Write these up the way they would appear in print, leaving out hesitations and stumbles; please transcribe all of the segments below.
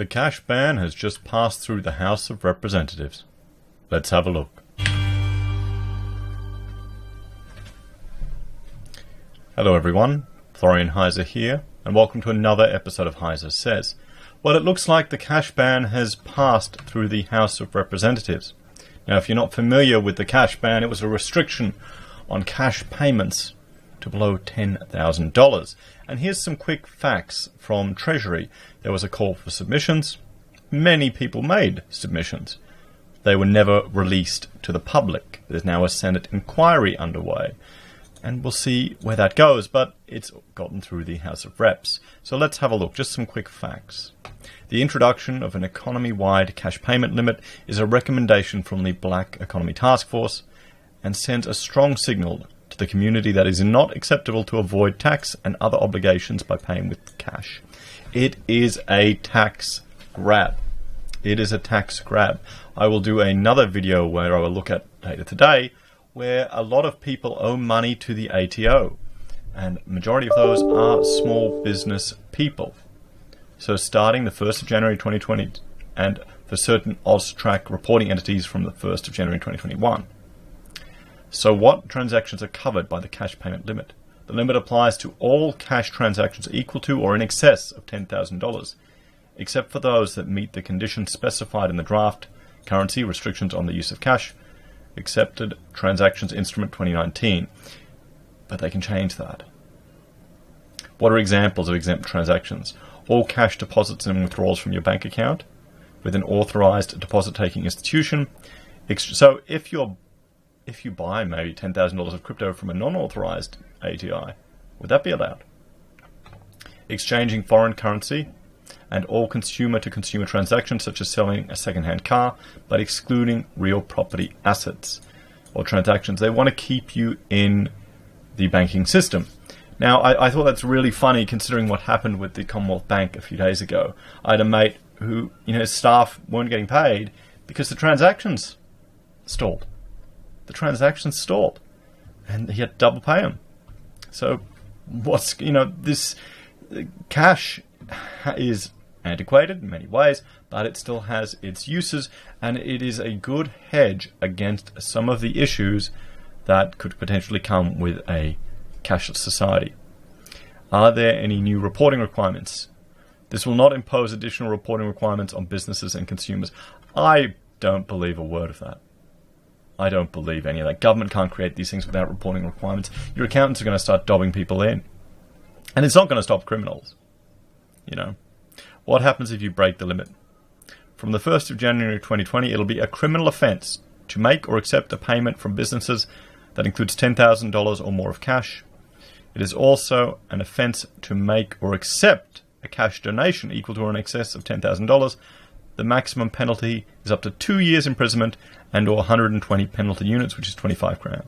The cash ban has just passed through the House of Representatives. Let's have a look. Hello everyone, Florian Heise here, and welcome to another episode of Heise Says. Well, it looks like the cash ban has passed through the House of Representatives. Now, if you're not familiar with the cash ban, it was a restriction on cash payments to below $10,000. And here's some quick facts from Treasury. There was a call for submissions. Many people made submissions. They were never released to the public. There's now a Senate inquiry underway. And we'll see where that goes, but it's gotten through the House of Reps. So let's have a look. Just some quick facts. The introduction of an economy-wide cash payment limit is a recommendation from the Black Economy Task Force and sends a strong signal to the community that it is not acceptable to avoid tax and other obligations by paying with cash. It is a tax grab. It is a tax grab. I will do another video where I will look at later today where a lot of people owe money to the ATO, and the majority of those are small business people. So starting the 1st of January 2020 and for certain AUSTRAC reporting entities from the 1st of January 2021. So what transactions are covered by the cash payment limit? The limit applies to all cash transactions equal to or in excess of $10,000, except for those that meet the conditions specified in the draft Currency Restrictions on the Use of Cash, Accepted Transactions Instrument 2019. But they can change that. What are examples of exempt transactions? All cash deposits and withdrawals from your bank account with an authorized deposit-taking institution. So if you buy maybe $10,000 of crypto from a non-authorized ATI, would that be allowed? Exchanging foreign currency and all consumer-to-consumer transactions such as selling a second-hand car, but excluding real property assets or transactions. They want to keep you in the banking system. Now, I thought that's really funny considering what happened with the Commonwealth Bank a few days ago. I had a mate who, his staff weren't getting paid because the transactions stalled. The transactions stalled, and he had to double pay them. So, this cash is antiquated in many ways, but it still has its uses, and it is a good hedge against some of the issues that could potentially come with a cashless society. Are there any new reporting requirements? This will not impose additional reporting requirements on businesses and consumers. I don't believe a word of that. I don't believe any of that. Government can't create these things without reporting requirements. Your accountants are going to start dobbing people in. And it's not going to stop criminals. What happens if you break the limit? From the 1st of January 2020, it'll be a criminal offence to make or accept a payment from businesses that includes $10,000 or more of cash. It is also an offence to make or accept a cash donation equal to or in excess of $10,000. The maximum penalty is up to 2 years imprisonment and or 120 penalty units, which is $25,000.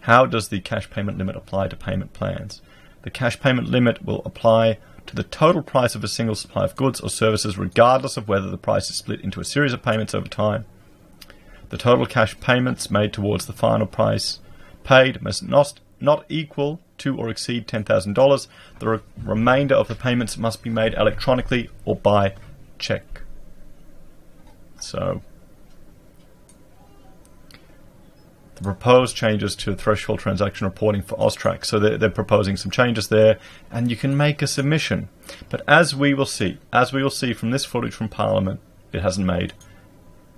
How does the cash payment limit apply to payment plans? The cash payment limit will apply to the total price of a single supply of goods or services regardless of whether the price is split into a series of payments over time. The total cash payments made towards the final price paid must not equal to or exceed $10,000. The remainder of the payments must be made electronically or by check. So, the proposed changes to threshold transaction reporting for AUSTRAC. So they're proposing some changes there, and you can make a submission. But as we will see from this footage from Parliament, it hasn't made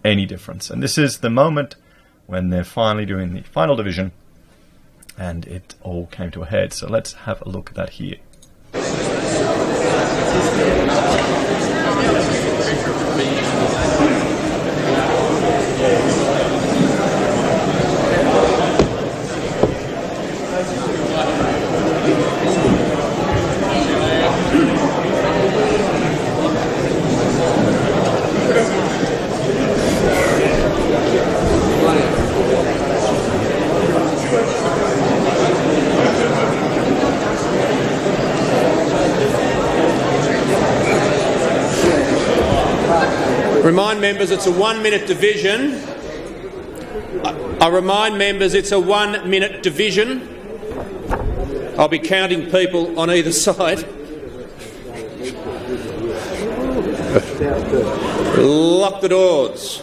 any difference. And this is the moment when they're finally doing the final division, and it all came to a head. So let's have a look at that here. Remind members it's a 1 minute division. I remind members it's a 1 minute division. I'll be counting people on either side. Lock the doors.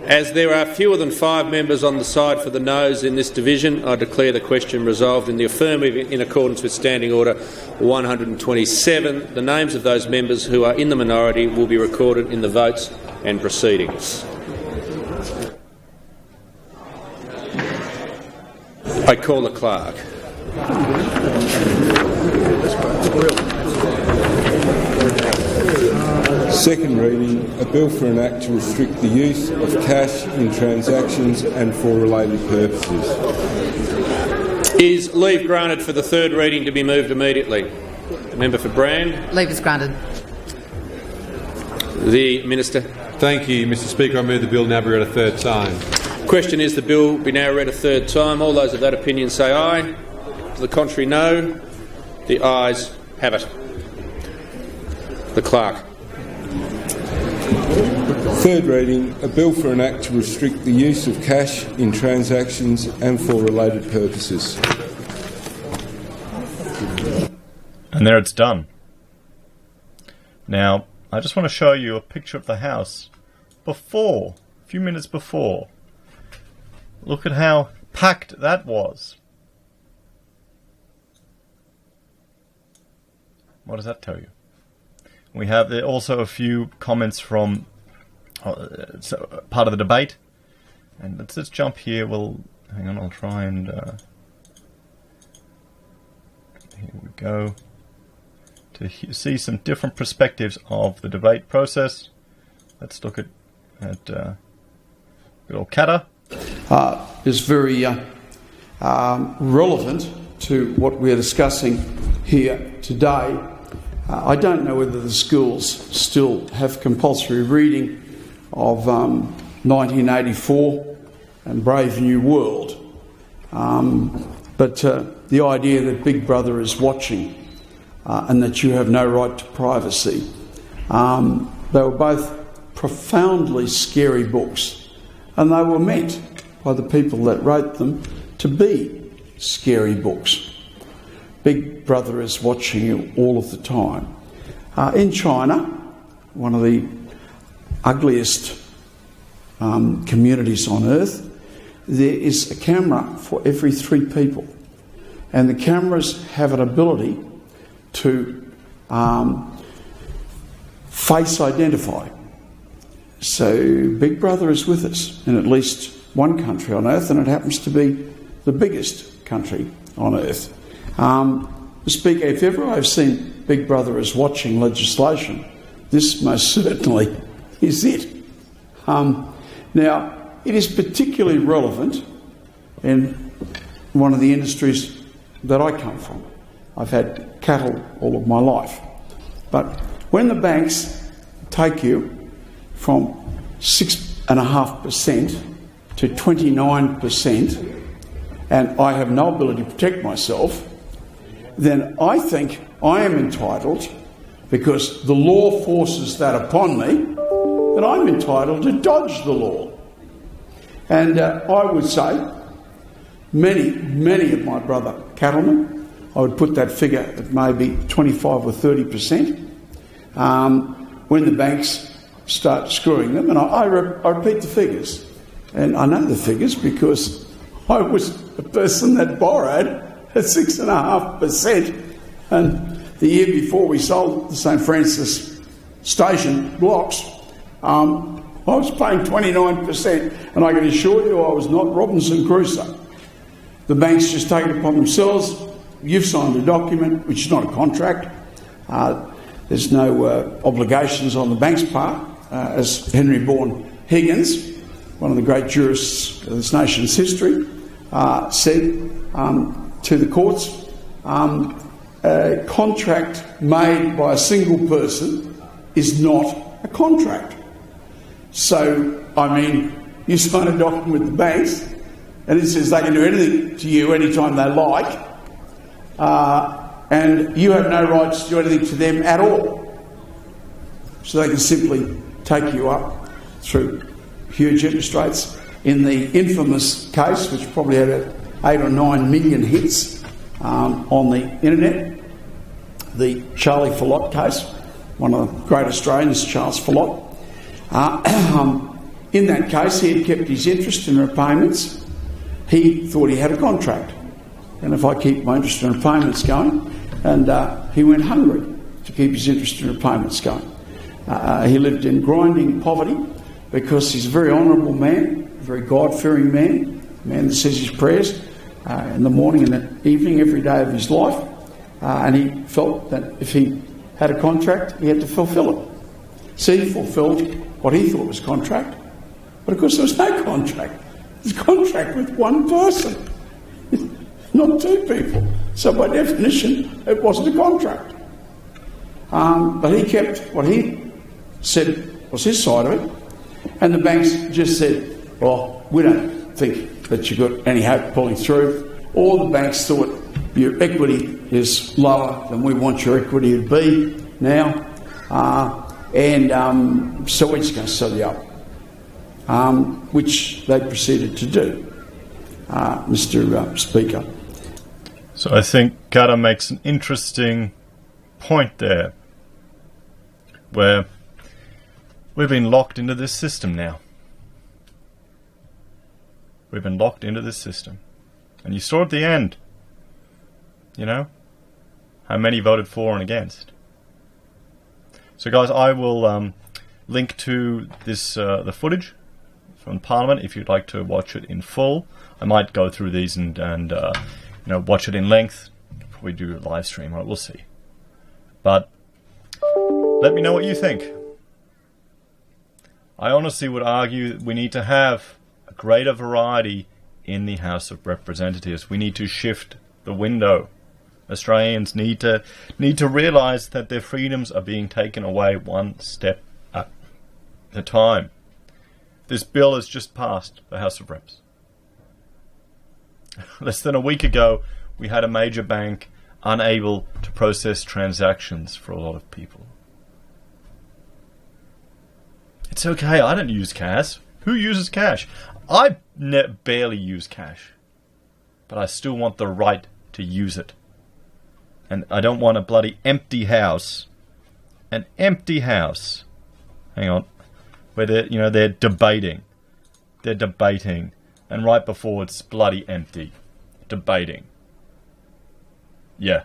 As there are fewer than 5 members on the side for the noes in this division, I declare the question resolved in the affirmative in accordance with Standing Order 127. The names of those members who are in the minority will be recorded in the votes and proceedings. I call the clerk. Second reading, a bill for an act to restrict the use of cash in transactions and for related purposes. Is leave granted for the third reading to be moved immediately? The member for Brand. Leave is granted. The Minister. Thank you, Mr Speaker. I move the bill now be read a third time. Question is the bill be now read a third time. All those of that opinion say aye. To the contrary, no. The ayes have it. The clerk. Third reading, a bill for an act to restrict the use of cash in transactions and for related purposes. And there it's done. Now, I just want to show you a picture of the House before, a few minutes before. Look at how packed that was. What does that tell you? We have also a few comments from part of the debate. And let's just jump here. Hang on, I'll try and... here we go. To see some different perspectives of the debate process. Let's look at good old Katter. Is very relevant to what we're discussing here today. I don't know whether the schools still have compulsory reading of 1984 and Brave New World, but the idea that Big Brother is watching and that you have no right to privacy, they were both profoundly scary books, and they were meant by the people that wrote them to be scary books. Big Brother is watching you all of the time. In China, one of the ugliest communities on earth, there is a camera for every 3 people. And the cameras have an ability to face identify. So Big Brother is with us in at least one country on earth, and it happens to be the biggest country on earth. Speaker, if ever I've seen Big Brother is watching legislation, this most certainly is it. Now, it is particularly relevant in one of the industries that I come from. I've had cattle all of my life. But when the banks take you from 6.5% to 29%, and I have no ability to protect myself, then I think I am entitled, because the law forces that upon me, that I'm entitled to dodge the law. And I would say many of my brother cattlemen, I would put that figure at maybe 25 or 30%, when the banks start screwing them. And I repeat the figures. And I know the figures because I was a person that borrowed at 6.5%. And the year before we sold the St Francis station blocks, I was paying 29%. And I can assure you I was not Robinson Crusoe. The banks just take it upon themselves. You've signed a document, which is not a contract. There's no obligations on the bank's part, as Henry Bourne Higgins, one of the great jurists of this nation's history, said to the courts, a contract made by a single person is not a contract. So, I mean, you sign a document with the banks, and it says they can do anything to you anytime they like, and you have no rights to do anything to them at all. So they can simply take you up through huge interest rates. In the infamous case, which probably had 8 or 9 million hits on the internet, the Charlie Follott case, one of the great Australians, Charles Follott. In that case, he had kept his interest in repayments. He thought he had a contract. And if I keep my interest in repayments going, and he went hungry to keep his interest in repayments going. He lived in grinding poverty because he's a very honourable man, a very God-fearing man, a man that says his prayers in the morning and the evening every day of his life. And he felt that if he had a contract, he had to fulfil it. So he fulfilled what he thought was contract. But of course there was no contract. There's a contract with one person, not two people. So by definition, it wasn't a contract. But he kept what he said was his side of it. And the banks just said, well, we don't think that you've got any hope pulling through. All the banks thought your equity is lower than we want your equity to be now. So we're just going to sell you up, which they proceeded to do, Mr. Speaker. So I think Gada makes an interesting point there, where we've been locked into this system now. We've been locked into this system. And you saw at the end, you know, how many voted for and against. So guys, I will link to this the footage from Parliament if you'd like to watch it in full. I might go through these and you know, watch it in length before we do a live stream. All right, we'll see. But let me know what you think. I honestly would argue we need to have a greater variety in the House of Representatives. We need to shift the window. Australians need to realise that their freedoms are being taken away one step at a time. This bill has just passed the House of Reps. Less than a week ago, we had a major bank unable to process transactions for a lot of people. It's okay, I don't use cash. Who uses cash? I barely use cash. But I still want the right to use it. And I don't want a bloody empty house. An empty house. Hang on. Where they're debating. They're debating. And right before it's bloody empty. Debating. Yeah.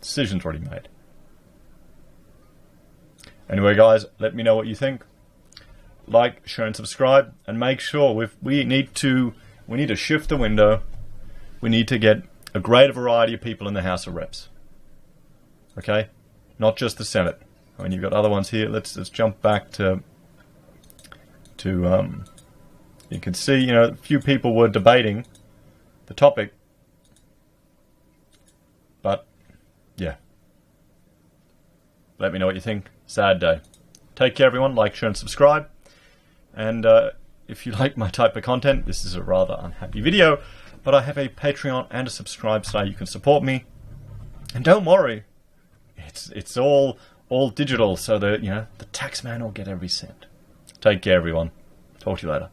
Decision's already made. Anyway, guys, let me know what you think. Like, share, and subscribe, and make sure we need to shift the window. We need to get a greater variety of people in the House of Reps. Okay, not just the Senate. I mean, you've got other ones here. Let's jump back to you can see, you know, a few people were debating the topic, but yeah. Let me know what you think. Sad day. Take care, everyone. Like, share, and subscribe. And if you like my type of content, this is a rather unhappy video, but I have a Patreon and a subscribe so you can support me. And don't worry, it's all digital, so that the tax man will get every cent. Take care, everyone. Talk to you later.